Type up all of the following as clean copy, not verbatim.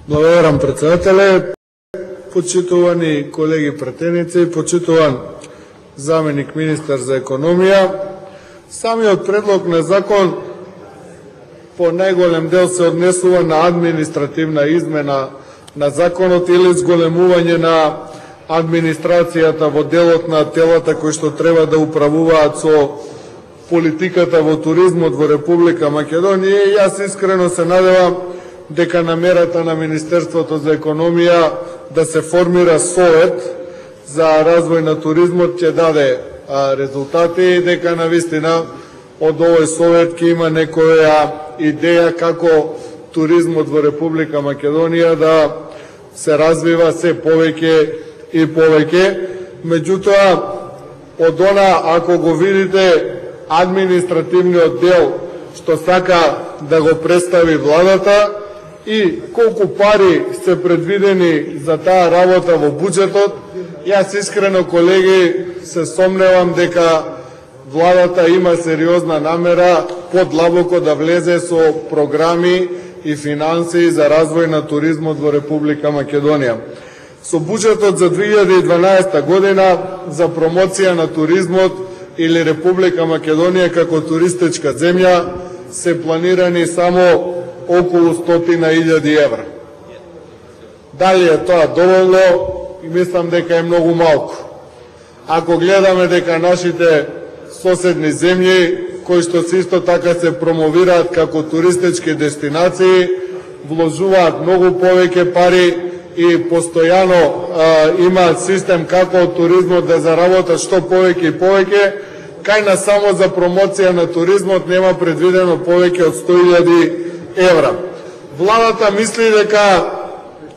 Благодарам, председателе. Почитувани колеги пратеници, почитуван заменик министар за економија, самиот предлог на закон по најголем дел се однесува на административна измена на законот или зголемување на администрацијата во делот на телата кои што треба да управуваат со политиката во туризмот во Република Македонија. И јас искрено се надевам дека намерата на Министерството за економија да се формира совет за развој на туризмот ќе даде резултати и дека навистина од овој совет ќе има некоја идеја како туризмот во Република Македонија да се развива се повеќе и повеќе. Меѓутоа, од она, ако го видите административниот дел што сака да го представи владата и колку пари се предвидени за таа работа во буџетот, јас искрено, колеги, се сомневам дека владата има сериозна намера подлабоко да влезе со програми и финансии за развој на туризмот во Република Македонија. Со буџетот за 2012 година за промоција на туризмот или Република Македонија како туристичка земја се планирани само околу 100.000 евра. Дали е тоа доволно? Мислам дека е многу малку. Ако гледаме дека нашите соседни земји, кои што се исто така се промовираат како туристички дестинации, вложуваат многу повеќе пари и постојано имаат систем како од туризмот да заработат што повеќе и повеќе, кај нас само за промоција на туризмот нема предвидено повеќе од 100.000 евра. Владата мисли дека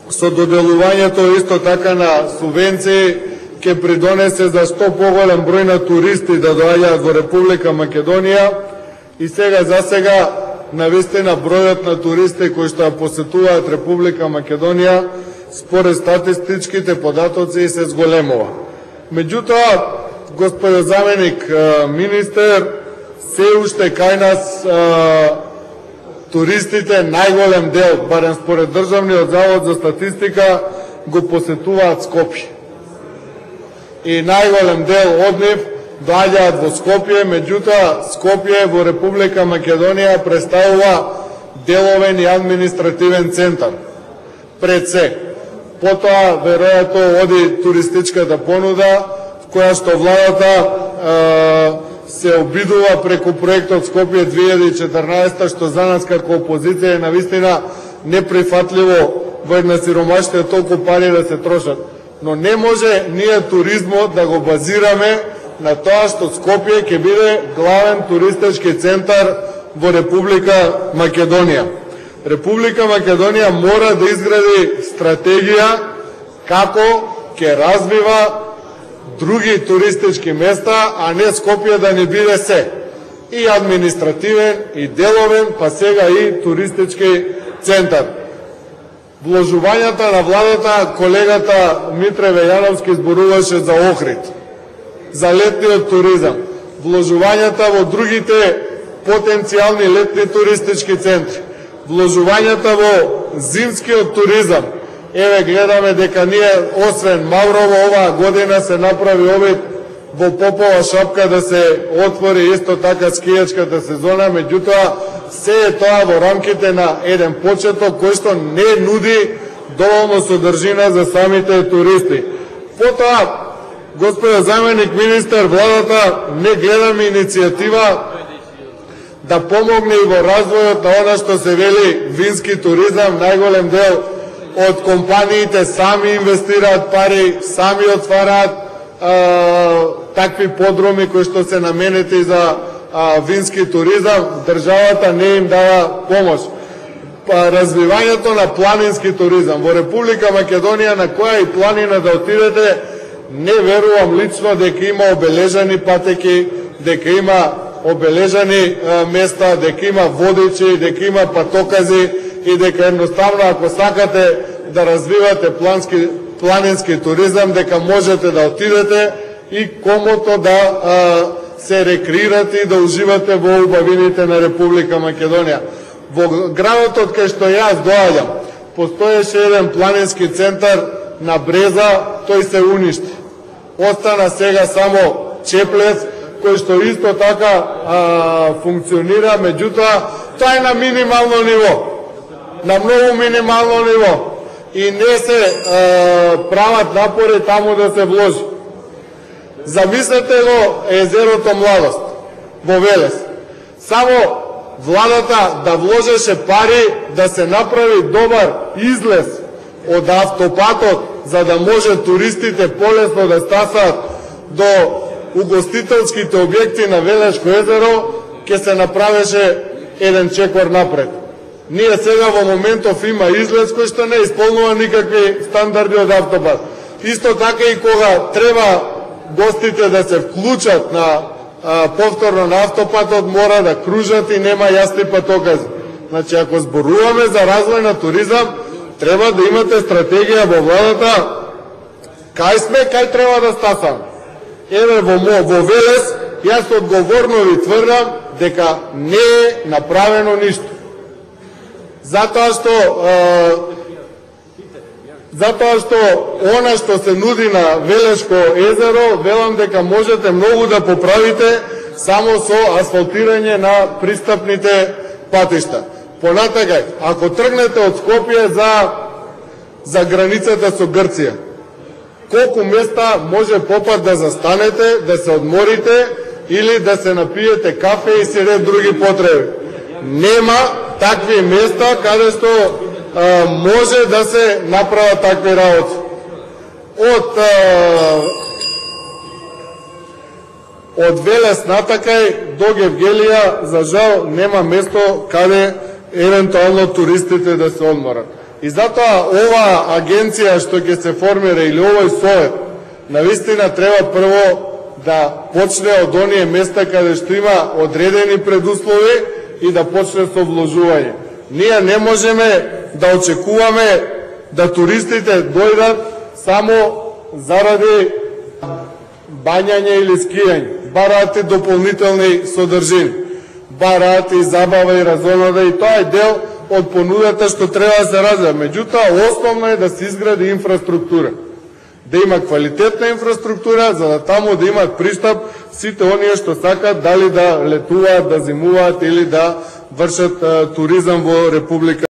со доделувањето исто така на субвенции ќе придонесе за што поголем број на туристи да доаѓаат во Република Македонија и сега навистина бројот на туристи кои што ја посетуваат Република Македонија според статистичките податоци се зголемува. Меѓутоа, господо заменик министер, се уште кај нас туристите најголем дел, барем според Државниот завод за статистика, го посетуваат Скопје. И најголем дел од нив доаѓаат во Скопје, меѓутоа Скопје во Република Македонија представува деловен и административен центар. Пред се. Потоа, веројатно, оди туристичката понуда, која што владата се обидува преку проектот Скопје 2014, што за нас како опозиција е навистина неприфатливо во една сиромаштија толку пари да се трошат. Но не може ние туризмот да го базираме на тоа што Скопје ќе биде главен туристички центар во Република Македонија. Република Македонија мора да изгради стратегија како ќе развива други туристички места, а не Скопје да не биде се. И административен, и деловен, па сега и туристички центар. Вложувањата на владата, колегата Митре Вејановски зборуваше за Охрид, за летниот туризам. Вложувањата во другите потенцијални летни туристички центри. Вложувањата во зимскиот туризам. Еве, гледаме дека ние, освен Маврово, оваа година се направи обид во Попова шапка да се отвори исто така скијачката сезона, меѓутоа се е тоа во рамките на еден почеток кој што не нуди доволно содржина за самите туристи. Потоа, господа заменик министар, владата не гледаме иницијатива да помогне и во развојот на она што се вели вински туризам. Најголем дел од компаниите сами инвестираат пари, сами отвараат такви подроми кои што се наменети за вински туризам, државата не им дава помош. Развивањето на планински туризам во Република Македонија, на која и планина да отидете, не верувам лично дека има обележани патеки, дека има обележани места, дека има водичи, дека има патокази и дека едноставно ако сакате да развивате планински туризам, дека можете да отидете и комото да се рекреирате и да уживате во убавините на Република Македонија. Во градот од кај што јас доаѓам, постоеше еден планински центар на Бреза, тој се уништи. Остана сега само Чеплец, кој што исто така функционира, меѓутоа тоа е на минимално ниво, на многу минимално ниво и не се прават напори таму да се вложи. Замислете го езерото Младост во Велес. Само владата да вложеше пари да се направи добар излез од автопатот, за да може туристите полесно да стасат до угостителските објекти на Велешко езеро, ќе се направеше еден чекор напред. Ние сега во моментов има излез кој што не исполнува никакви стандарди од автопат. Исто така и кога треба гостите да се вклучат на повторно на автопатот, мора да кружат и нема јасни патокази. Значи, ако зборуваме за развој на туризам, треба да имате стратегија во владата, кај сме, кај треба да стасаме. Еве во Велес, јас одговорно ви тврдам дека не е направено ништо. Затоа што она што се нуди на Велешко езеро, велам дека можете многу да поправите само со асфалтирање на пристапните патишта. Понатака, ако тргнете од Скопје за границата со Грција, колку места може попат да застанете, да се одморите или да се напиете кафе и се ред други потреби? Нема такви места каде што може да се направат такви работи. Од Велес натакај до Гевгелија, за жал, нема место каде евентуално туристите да се одморат. И затоа ова агенција што ќе се формира или овој совет, навистина треба прво да почне од оние места каде што има одредени предуслови и да почне со вложување. Ние не можеме да очекуваме да туристите дојдат само заради бањање или скијање. Бараат и дополнителни содржини. Бараат и забава и разонада, и тоа е дел од понудата што треба да се развива. Меѓутоа, основно е да се изгради инфраструктура. Да има квалитетна инфраструктура, за да таму да имат пристап сите оние што сакат дали да летуваат, да зимуваат или да вршат туризам во Република